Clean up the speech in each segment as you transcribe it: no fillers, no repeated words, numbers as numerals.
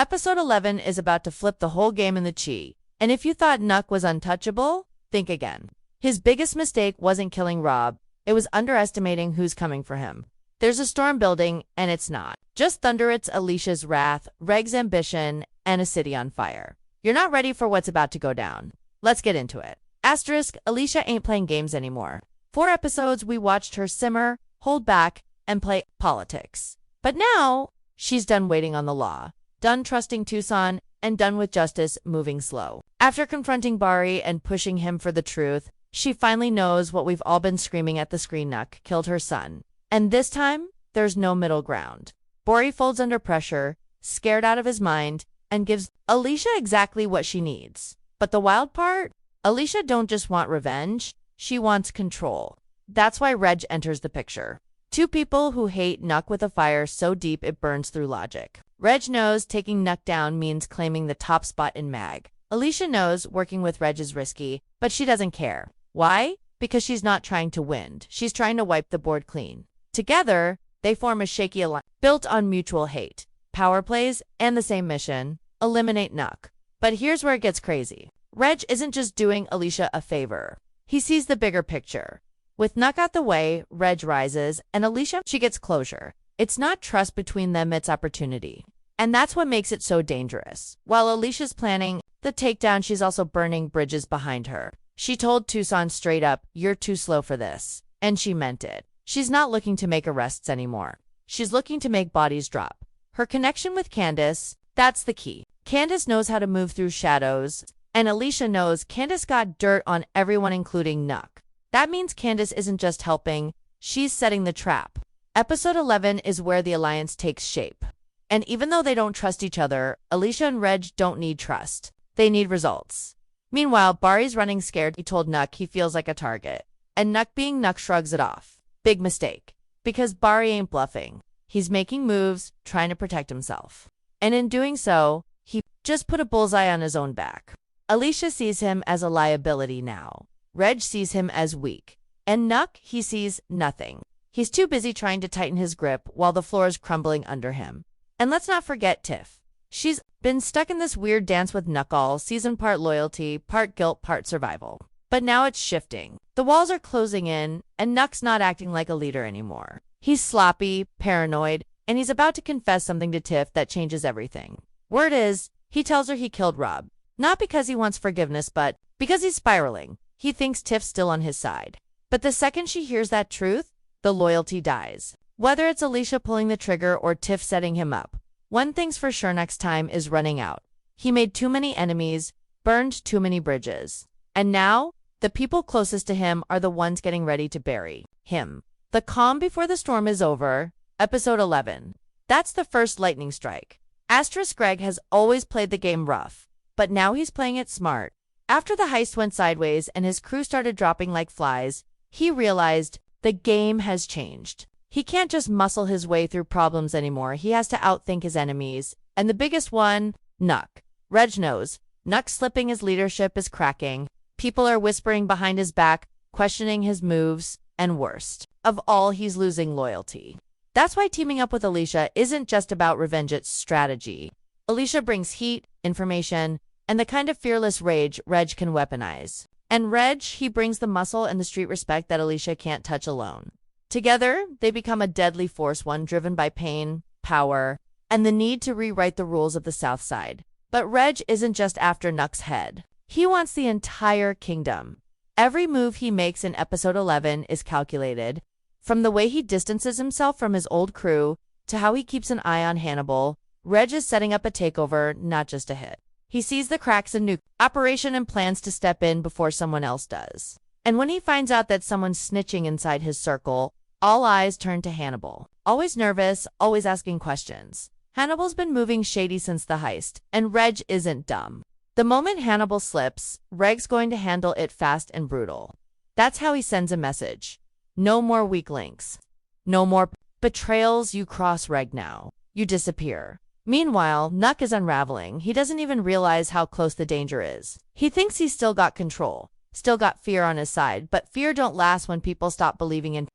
Episode 11 is about to flip the whole game in the chi. And if you thought Nuck was untouchable, think again. His biggest mistake wasn't killing Rob, it was underestimating who's coming for him. There's a storm building, and it's not just thunder, it's Alicia's wrath, Reg's ambition, and a city on fire. You're not ready for what's about to go down. Let's get into it. Asterisk, Alicia ain't playing games anymore. 4 episodes we watched her simmer, hold back, and play politics. But now, she's done waiting on the law, done trusting Tucson, and done with justice moving slow. After confronting Bakari and pushing him for the truth, she finally knows what we've all been screaming at the screen: Nuck killed her son. And this time, there's no middle ground. Bakari folds under pressure, scared out of his mind, and gives Alicia exactly what she needs. But the wild part? Alicia don't just want revenge, she wants control. That's why Reg enters the picture. 2 people who hate Nuck with a fire so deep it burns through logic. Reg knows taking Nuck down means claiming the top spot in MAG. Alicia knows working with Reg is risky, but she doesn't care. Why? Because she's not trying to win. She's trying to wipe the board clean. Together, they form a shaky alliance built on mutual hate, power plays, and the same mission: eliminate Nuck. But here's where it gets crazy. Reg isn't just doing Alicia a favor. He sees the bigger picture. With Nuck out the way, Reg rises, and Alicia, she gets closure. It's not trust between them, it's opportunity. And that's what makes it so dangerous. While Alicia's planning the takedown, she's also burning bridges behind her. She told Tucson straight up, "You're too slow for this." And she meant it. She's not looking to make arrests anymore. She's looking to make bodies drop. Her connection with Candace, that's the key. Candace knows how to move through shadows, and Alicia knows Candace got dirt on everyone, including Nuck. That means Candace isn't just helping, she's setting the trap. Episode 11 is where the alliance takes shape. And even though they don't trust each other, Alicia and Reg don't need trust. They need results. Meanwhile, Bakari's running scared. He told Nuck he feels like a target. And Nuck being Nuck shrugs it off. Big mistake. Because Bakari ain't bluffing. He's making moves, trying to protect himself. And in doing so, he just put a bullseye on his own back. Alicia sees him as a liability now. Reg sees him as weak. And Nuck, he sees nothing. He's too busy trying to tighten his grip while the floor is crumbling under him. And let's not forget Tiff. She's been stuck in this weird dance with Nuck all season, part loyalty, part guilt, part survival. But now it's shifting. The walls are closing in, and Nuck's not acting like a leader anymore. He's sloppy, paranoid, and he's about to confess something to Tiff that changes everything. Word is, he tells her he killed Rob. Not because he wants forgiveness, but because he's spiraling. He thinks Tiff's still on his side. But the second she hears that truth, the loyalty dies. Whether it's Alicia pulling the trigger or Tiff setting him up, one thing's for sure: next time is running out. He made too many enemies, burned too many bridges. And now, the people closest to him are the ones getting ready to bury him. The calm before the storm is over. Episode 11. That's the first lightning strike. Asterisk, Greg has always played the game rough, but now he's playing it smart. After the heist went sideways and his crew started dropping like flies, he realized the game has changed. He can't just muscle his way through problems anymore. He has to outthink his enemies. And the biggest one, Nuck. Reg knows. Nuck slipping his leadership is cracking. People are whispering behind his back, questioning his moves, and worst of all, he's losing loyalty. That's why teaming up with Alicia isn't just about revenge, it's strategy. Alicia brings heat, information, and the kind of fearless rage Reg can weaponize. And Reg, he brings the muscle and the street respect that Alicia can't touch alone. Together, they become a deadly force, one driven by pain, power, and the need to rewrite the rules of the South Side. But Reg isn't just after Nuck's head. He wants the entire kingdom. Every move he makes in episode 11 is calculated, from the way he distances himself from his old crew to how he keeps an eye on Hannibal. Reg is setting up a takeover, not just a hit. He sees the cracks in Nuke's operation and plans to step in before someone else does. And when he finds out that someone's snitching inside his circle, all eyes turn to Hannibal. Always nervous, always asking questions. Hannibal's been moving shady since the heist, and Reg isn't dumb. The moment Hannibal slips, Reg's going to handle it fast and brutal. That's how he sends a message. No more weak links. No more betrayals. You cross Reg now. You disappear. Meanwhile, Nuck is unraveling. He doesn't even realize how close the danger is. He thinks he's still got control, still got fear on his side, but fear don't last when people stop believing in.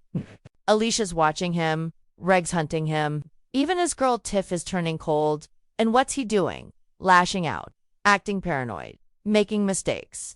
Alicia's watching him, Reg's hunting him. Even his girl Tiff is turning cold, And what's he doing? Lashing out, acting paranoid, making mistakes.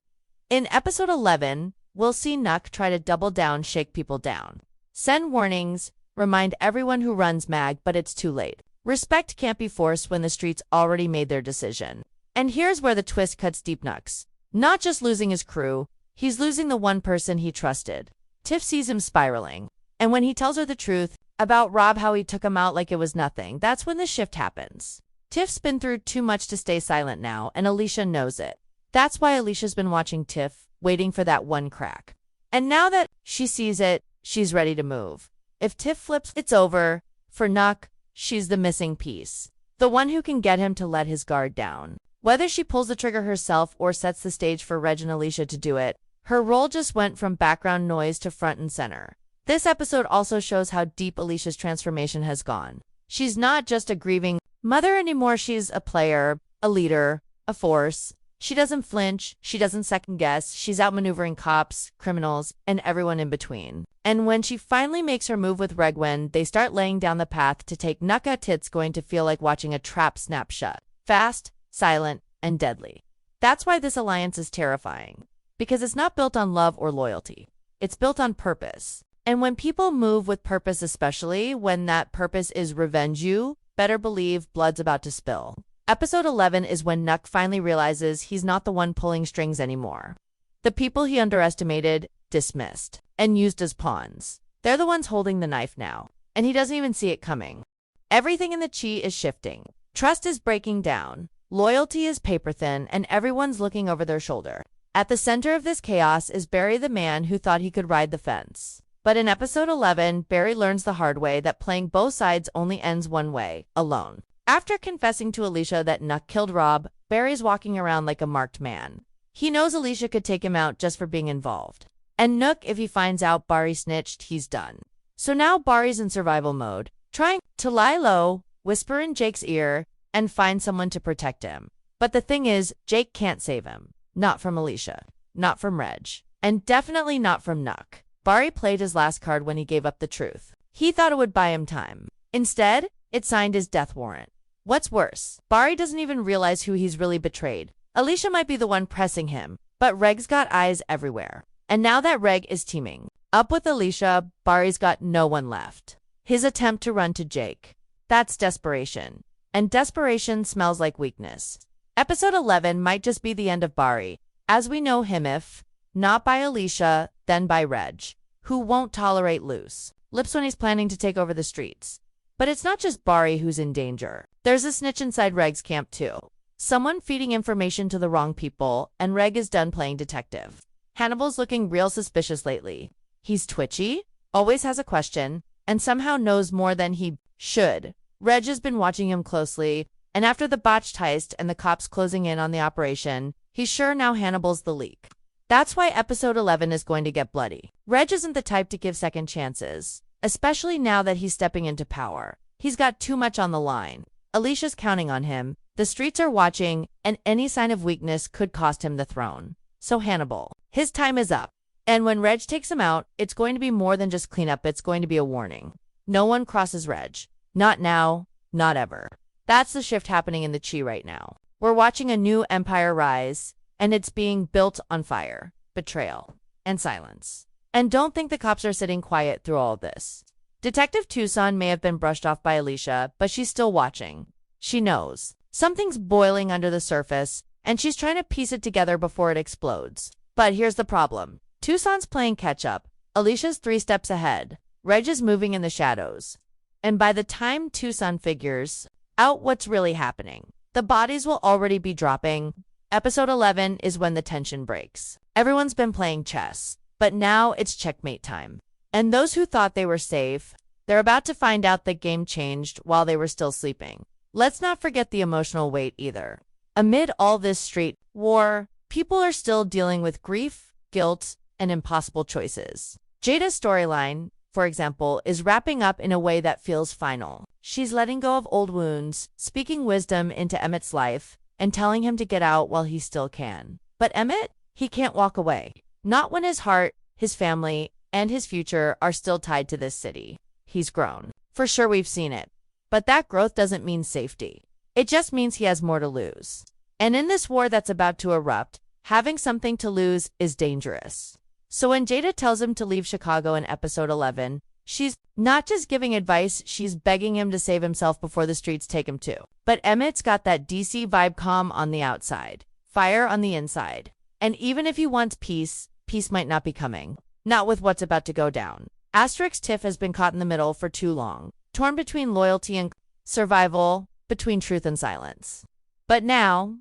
In episode 11, we'll see Nuck try to double down, shake people down, send warnings, remind everyone who runs MAG, but it's too late. Respect can't be forced when the streets already made their decision. And here's where the twist cuts deep. Nuck's not just losing his crew, he's losing the one person he trusted. Tiff sees him spiraling, and when he tells her the truth about Rob, how he took him out like it was nothing, that's when the shift happens. Tiff's been through too much to stay silent now, and Alicia knows it. That's why Alicia's been watching Tiff, waiting for that one crack. And now that she sees it, she's ready to move. If Tiff flips, it's over. For Nuck, she's the missing piece, the one who can get him to let his guard down. Whether she pulls the trigger herself or sets the stage for Reg and Alicia to do it, her role just went from background noise to front and center. This episode also shows how deep Alicia's transformation has gone. She's not just a grieving mother anymore, she's a player, a leader, a force. She doesn't flinch, she doesn't second guess, she's outmaneuvering cops, criminals, and everyone in between. And when she finally makes her move with Regwen, they start laying down the path to take Nuck out. It's going to feel like watching a trap snap shut. Fast, silent, and deadly. That's why this alliance is terrifying. Because it's not built on love or loyalty. It's built on purpose. And when people move with purpose, especially when that purpose is revenge, you better believe blood's about to spill. Episode 11 is when Nuck finally realizes he's not the one pulling strings anymore. The people he underestimated, dismissed, and used as pawns. They're the ones holding the knife now. And he doesn't even see it coming. Everything in the Chi is shifting. Trust is breaking down. Loyalty is paper thin, and everyone's looking over their shoulder. At the center of this chaos is Barry, the man who thought he could ride the fence. But in episode 11, Barry learns the hard way that playing both sides only ends one way, alone. After confessing to Alicia that Nuck killed Rob, Barry's walking around like a marked man. He knows Alicia could take him out just for being involved. And Nuck, if he finds out Barry snitched, he's done. So now Barry's in survival mode, trying to lie low, whisper in Jake's ear, and find someone to protect him. But the thing is, Jake can't save him. Not from Alicia. Not from Reg. And definitely not from Nuck. Barry played his last card when he gave up the truth. He thought it would buy him time. Instead, it signed his death warrant. What's worse, Barry doesn't even realize who he's really betrayed. Alicia might be the one pressing him, but Reg's got eyes everywhere. And now that Reg is teaming up with Alicia, Barry's got no one left. His attempt to run to Jake. That's desperation. And desperation smells like weakness. Episode 11 might just be the end of Barry, as we know him, if not by Alicia, then by Reg, who won't tolerate loose lips when he's planning to take over the streets. But it's not just Barry who's in danger. There's a snitch inside Reg's camp too. Someone feeding information to the wrong people, and Reg is done playing detective. Hannibal's looking real suspicious lately. He's twitchy, always has a question, and somehow knows more than he should. Reg has been watching him closely, and after the botched heist and the cops closing in on the operation, he's sure now Hannibal's the leak. That's why episode 11 is going to get bloody. Reg isn't the type to give second chances, especially now that he's stepping into power. He's got too much on the line. Alicia's counting on him, the streets are watching, and any sign of weakness could cost him the throne. So Hannibal, his time is up. And when Reg takes him out, it's going to be more than just cleanup, it's going to be a warning. No one crosses Reg. Not now, not ever. That's the shift happening in the Chi right now. We're watching a new empire rise, and it's being built on fire, betrayal, and silence. And don't think the cops are sitting quiet through all of this. Detective Tucson may have been brushed off by Alicia, but she's still watching. She knows. Something's boiling under the surface, and she's trying to piece it together before it explodes. But here's the problem. Tucson's playing catch-up. Alicia's 3 steps ahead. Reg is moving in the shadows. And by the time Tucson figures out what's really happening, the bodies will already be dropping. Episode 11 is when the tension breaks. Everyone's been playing chess, but now it's checkmate time. And those who thought they were safe, they're about to find out the game changed while they were still sleeping. Let's not forget the emotional weight either. Amid all this street war, people are still dealing with grief, guilt, and impossible choices. Jada's storyline, for example, is wrapping up in a way that feels final. She's letting go of old wounds, speaking wisdom into Emmett's life, and telling him to get out while he still can. But Emmett, he can't walk away. Not when his heart, his family, and his future are still tied to this city. He's grown. For sure, we've seen it. But that growth doesn't mean safety. It just means he has more to lose. And in this war that's about to erupt, having something to lose is dangerous. So when Jada tells him to leave Chicago in episode 11, she's not just giving advice, she's begging him to save himself before the streets take him too. But Emmett's got that DC vibe, calm on the outside, fire on the inside. And even if he wants peace, peace might not be coming. Not with what's about to go down. Tiff has been caught in the middle for too long, torn between loyalty and survival, between truth and silence. But now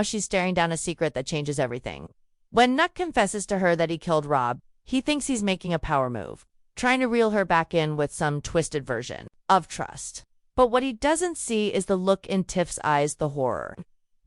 she's staring down a secret that changes everything. When Nuck confesses to her that he killed Rob, he thinks he's making a power move, trying to reel her back in with some twisted version of trust. But what he doesn't see is the look in Tiff's eyes, the horror,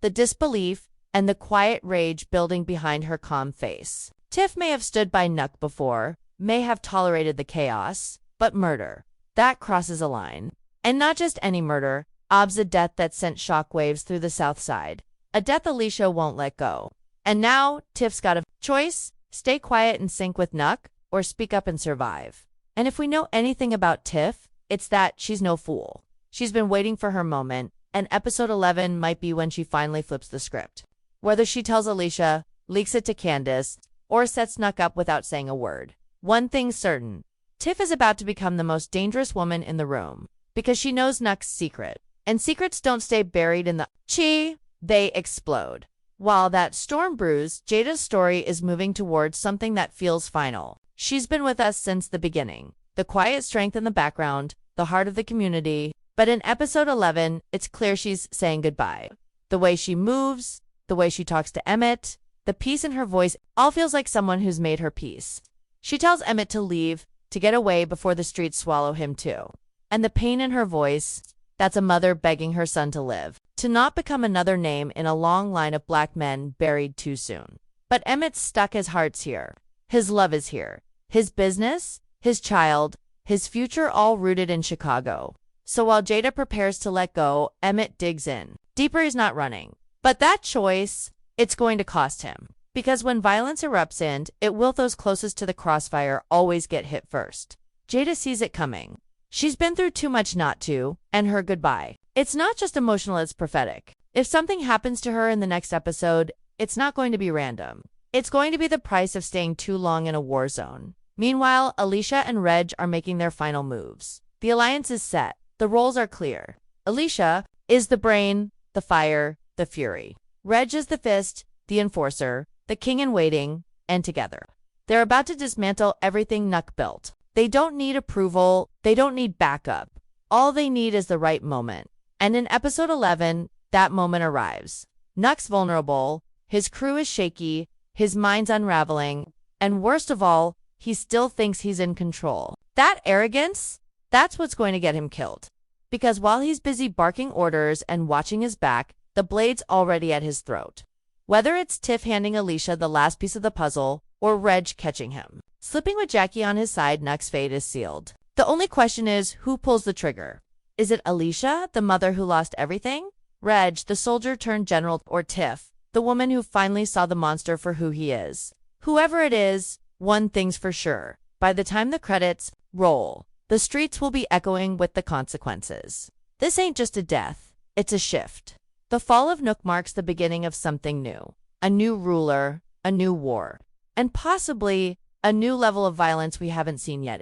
the disbelief, and the quiet rage building behind her calm face. Tiff may have stood by Nuck before, may have tolerated the chaos, but murder, that crosses a line. And not just any murder, a death that sent shockwaves through the South Side, a death Alicia won't let go. And now Tiff's got a choice: stay quiet and sync with Nuck, or speak up and survive. And if we know anything about Tiff, it's that she's no fool. She's been waiting for her moment, and episode 11 might be when she finally flips the script. Whether she tells Alicia, leaks it to Candace, or sets Nuck up without saying a word, one thing's certain: Tiff is about to become the most dangerous woman in the room, because she knows Nuck's secret. And secrets don't stay buried in the chi, they explode. While that storm brews, Jada's story is moving towards something that feels final. She's been with us since the beginning. The quiet strength in the background, the heart of the community. But in episode 11, it's clear she's saying goodbye. The way she moves, the way she talks to Emmett, the peace in her voice, all feels like someone who's made her peace. She tells Emmett to leave, to get away before the streets swallow him too. And the pain in her voice, that's a mother begging her son to live, to not become another name in a long line of black men buried too soon. But Emmett's stuck. His heart's here. His love is here. His business, his child, his future, all rooted in Chicago. So while Jada prepares to let go, Emmett digs in. Deeper, he's not running. But that choice, it's going to cost him. Because when violence erupts in, it will those closest to the crossfire always get hit first. Jada sees it coming. She's been through too much not to, and her goodbye. It's not just emotional, it's prophetic. If something happens to her in the next episode, it's not going to be random. It's going to be the price of staying too long in a war zone. Meanwhile, Alicia and Reg are making their final moves. The alliance is set. The roles are clear. Alicia is the brain, the fire, the fury. Reg is the fist, the enforcer, the king in waiting, and together they're about to dismantle everything Nuck built. They don't need approval. They don't need backup. All they need is the right moment. And in episode 11, that moment arrives. Nuck's vulnerable. His crew is shaky. His mind's unraveling. And worst of all, he still thinks he's in control. That arrogance, that's what's going to get him killed. Because while he's busy barking orders and watching his back, the blade's already at his throat. Whether it's Tiff handing Alicia the last piece of the puzzle, or Reg catching him slipping with Jackie on his side, Nuck's fate is sealed. The only question is, who pulls the trigger? Is it Alicia, the mother who lost everything? Reg, the soldier turned general? Or Tiff, the woman who finally saw the monster for who he is? Whoever it is, one thing's for sure. By the time the credits roll, the streets will be echoing with the consequences. This ain't just a death, it's a shift. The fall of Nuck marks the beginning of something new. A new ruler, a new war, and possibly a new level of violence we haven't seen yet.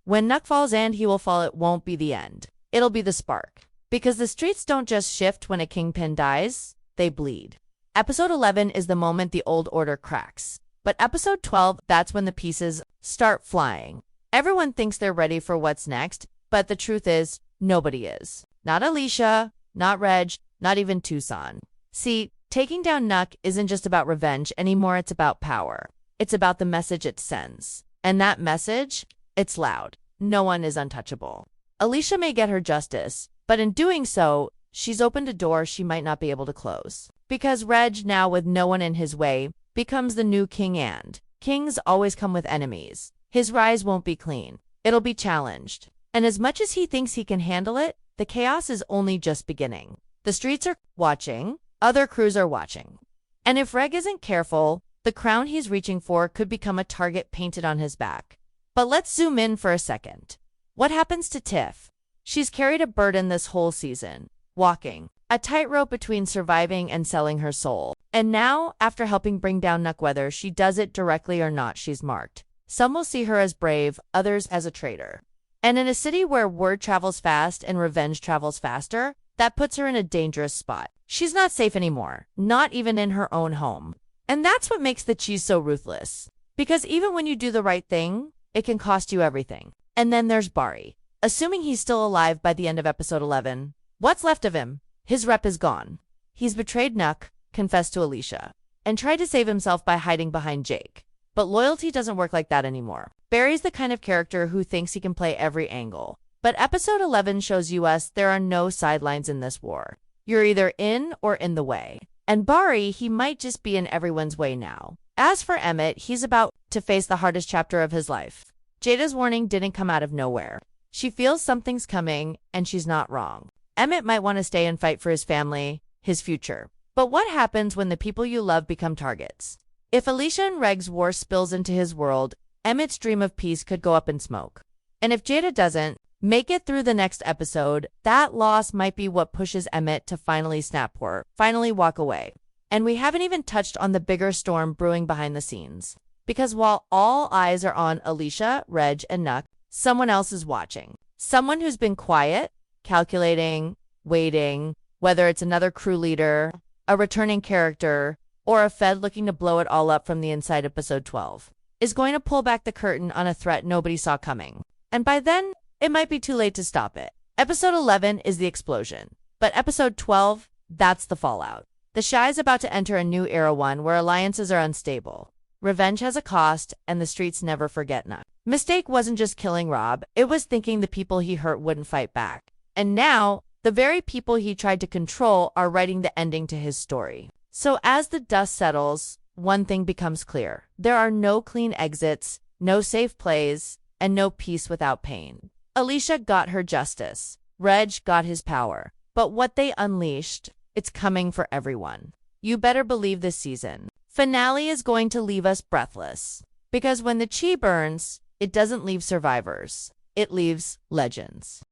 When Nuck falls and he will fall, it won't be the end. It'll be the spark. Because the streets don't just shift when a kingpin dies, they bleed. Episode 11 is the moment the old order cracks. But episode 12, that's when the pieces start flying. Everyone thinks they're ready for what's next, but the truth is, nobody is. Not Alicia, not Reg, not even Tucson. See, taking down Nuck isn't just about revenge anymore, it's about power. It's about the message it sends. And that message, it's loud. No one is untouchable. Alicia may get her justice, but in doing so, she's opened a door she might not be able to close. Because Reg, now with no one in his way, becomes the new king, and kings always come with enemies. His rise won't be clean. It'll be challenged. And as much as he thinks he can handle it, the chaos is only just beginning. The streets are watching. Other crews are watching. And if Reg isn't careful, the crown he's reaching for could become a target painted on his back. But let's zoom in for a second. What happens to Tiff? She's carried a burden this whole season. walking a tightrope between surviving and selling her soul. And now, after helping bring down Nuck, whether she does it directly or not, she's marked. Some will see her as brave, others as a traitor. And in a city where word travels fast and revenge travels faster, that puts her in a dangerous spot. She's not safe anymore, not even in her own home. And that's what makes the cheese so ruthless. Because even when you do the right thing, it can cost you everything. And then there's Bakari. Assuming he's still alive by the end of episode 11, what's left of him? His rep is gone. He's betrayed Nuck, confessed to Alicia, and tried to save himself by hiding behind Jake. But loyalty doesn't work like that anymore. Barry's the kind of character who thinks he can play every angle. But episode 11 shows us there are no sidelines in this war. You're either in or in the way. And Bakari, he might just be in everyone's way now. As for Emmett, he's about to face the hardest chapter of his life. Jada's warning didn't come out of nowhere. She feels something's coming, and she's not wrong. Emmett might want to stay and fight for his family, his future. But what happens when the people you love become targets? If Alicia and Reg's war spills into his world, Emmett's dream of peace could go up in smoke. And if Jada doesn't make it through the next episode, that loss might be what pushes Emmett to finally snap or finally walk away. And we haven't even touched on the bigger storm brewing behind the scenes. Because while all eyes are on Alicia, Reg, and Nuck, someone else is watching. Someone who's been quiet, calculating, waiting, whether it's another crew leader, a returning character, or a Fed looking to blow it all up from the inside. Episode 12 is going to pull back the curtain on a threat nobody saw coming. And by then, it might be too late to stop it. Episode 11 is the explosion. But episode 12, that's the fallout. The Shy is about to enter a new era, one where alliances are unstable. Revenge has a cost, and the streets never forget Nuck. Mistake wasn't just killing Rob, it was thinking the people he hurt wouldn't fight back. And now, the very people he tried to control are writing the ending to his story. So as the dust settles, one thing becomes clear. There are no clean exits, no safe plays, and no peace without pain. Alicia got her justice. Reg got his power. But what they unleashed, it's coming for everyone. You better believe this season finale is going to leave us breathless. Because when the chi burns, it doesn't leave survivors. It leaves legends.